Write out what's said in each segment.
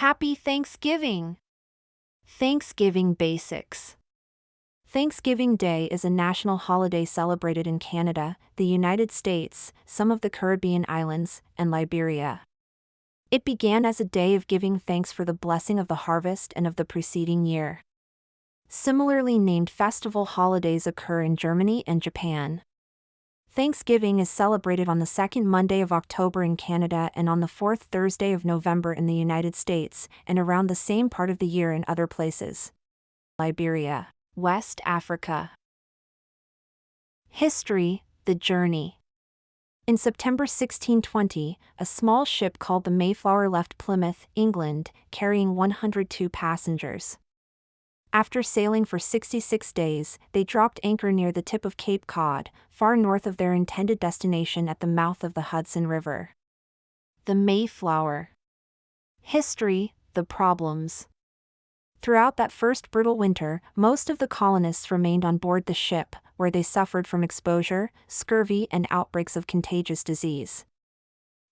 Happy Thanksgiving! Thanksgiving Basics. Thanksgiving Day is a national holiday celebrated in Canada, the United States, some of the Caribbean islands, and Liberia. It began as a day of giving thanks for the blessing of the harvest and of the preceding year. Similarly named festival holidays occur in Germany and Japan. Thanksgiving is celebrated on the second Monday of October in Canada and on the fourth Thursday of November in the United States, and around the same part of the year in other places. Liberia, West Africa. History: the journey. In September 1620, a small ship called the Mayflower left Plymouth, England, carrying 102 passengers. After sailing for 66 days, they dropped anchor near the tip of Cape Cod, far north of their intended destination at the mouth of the Hudson River. The Mayflower. History: the problems. Throughout that first brutal winter, most of the colonists remained on board the ship, where they suffered from exposure, scurvy, and outbreaks of contagious disease.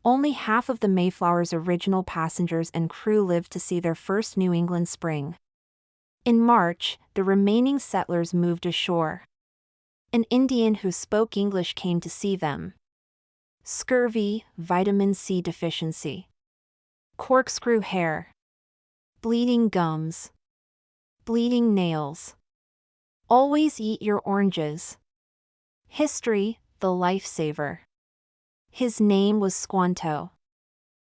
Only half of the Mayflower's original passengers and crew lived to see their first New England spring. In March, the remaining settlers moved ashore. An Indian who spoke English came to see them. Scurvy, vitamin C deficiency. Corkscrew hair. Bleeding gums. Bleeding nails. Always eat your oranges. History: the lifesaver. His name was Squanto.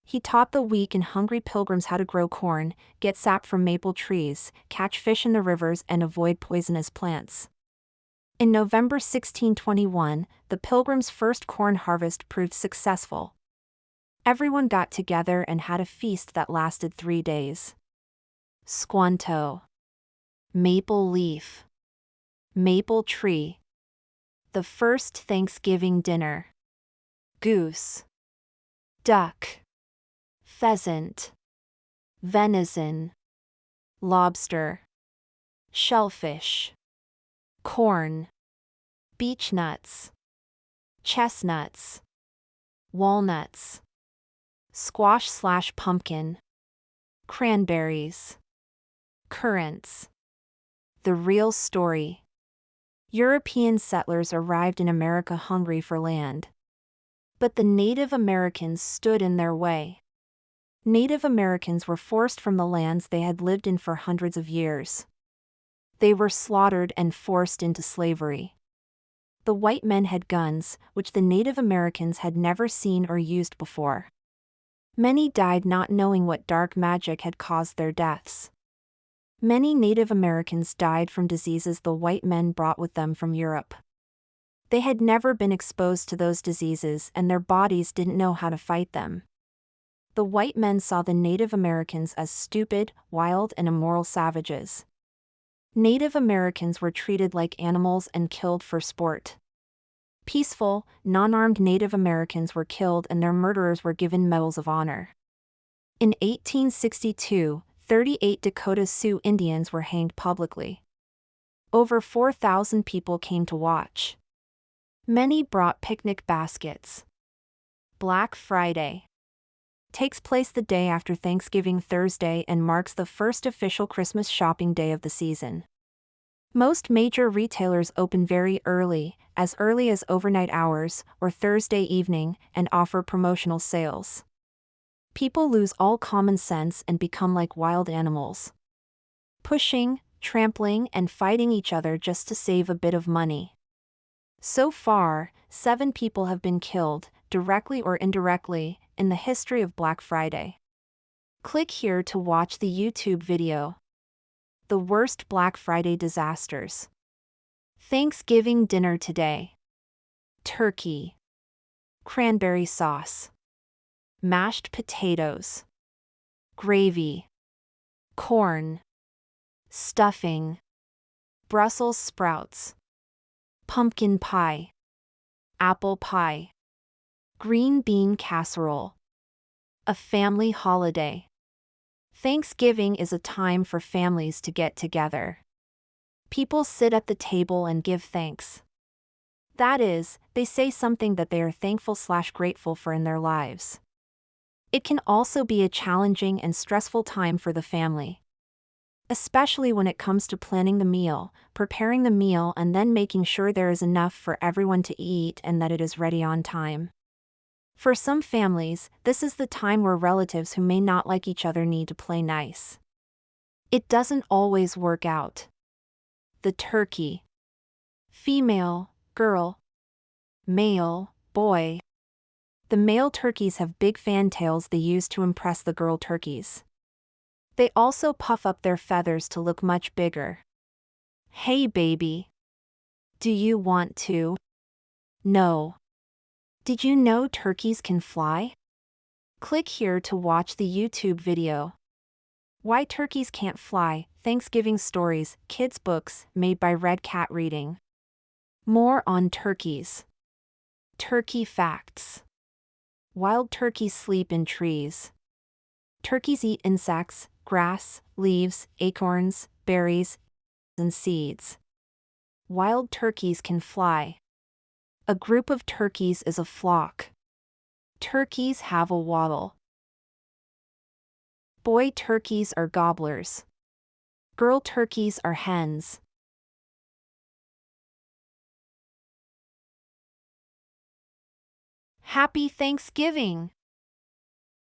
He taught the weak and hungry pilgrims how to grow corn, get sap from maple trees, catch fish in the rivers, and avoid poisonous plants. In November 1621, the pilgrims' first corn harvest proved successful. Everyone got together and had a feast that lasted 3 days. Squanto. Maple leaf. Maple tree. The first Thanksgiving dinner. Goose. Duck. Pheasant. Venison. Lobster. Shellfish. Corn. Beech nuts. Chestnuts. Walnuts. Squash/pumpkin. Cranberries. Currants. The real story. European settlers arrived in America hungry for land. But the Native Americans stood in their way. Native Americans were forced from the lands they had lived in for hundreds of years. They were slaughtered and forced into slavery. The white men had guns, which the Native Americans had never seen or used before. Many died not knowing what dark magic had caused their deaths. Many Native Americans died from diseases the white men brought with them from Europe. They had never been exposed to those diseases and their bodies didn't know how to fight them. The white men saw the Native Americans as stupid, wild, and immoral savages. Native Americans were treated like animals and killed for sport. Peaceful, non-armed Native Americans were killed and their murderers were given medals of honor. In 1862, 38 Dakota Sioux Indians were hanged publicly. Over 4,000 people came to watch. Many brought picnic baskets. Black Friday takes place the day after Thanksgiving Thursday and marks the first official Christmas shopping day of the season. Most major retailers open very early as overnight hours or Thursday evening, and offer promotional sales. People lose all common sense and become like wild animals, pushing, trampling, and fighting each other just to save a bit of money. So far, 7 people have been killed, directly or indirectly, in the history of Black Friday. Click here to watch the YouTube video. The worst Black Friday disasters. Thanksgiving dinner today. Turkey. Cranberry sauce. Mashed potatoes. Gravy. Corn. Stuffing. Brussels sprouts. Pumpkin pie. Apple pie. Green bean casserole. A family holiday. Thanksgiving is a time for families to get together. People sit at the table and give thanks. That is, they say something that they are thankful/grateful for in their lives. It can also be a challenging and stressful time for the family, especially when it comes to planning the meal, preparing the meal, and then making sure there is enough for everyone to eat and that it is ready on time. For some families, this is the time where relatives who may not like each other need to play nice. It doesn't always work out. The turkey. Female, girl. Male, boy. The male turkeys have big fantails they use to impress the girl turkeys. They also puff up their feathers to look much bigger. Hey baby. Do you want to? No. Did you know turkeys can fly? Click here to watch the YouTube video. Why Turkeys Can't Fly, Thanksgiving Stories, Kids Books, made by Red Cat Reading. More on turkeys. Turkey facts. Wild turkeys sleep in trees. Turkeys eat insects, grass, leaves, acorns, berries, and seeds. Wild turkeys can fly. A group of turkeys is a flock. Turkeys have a waddle. Boy turkeys are gobblers. Girl turkeys are hens. Happy Thanksgiving!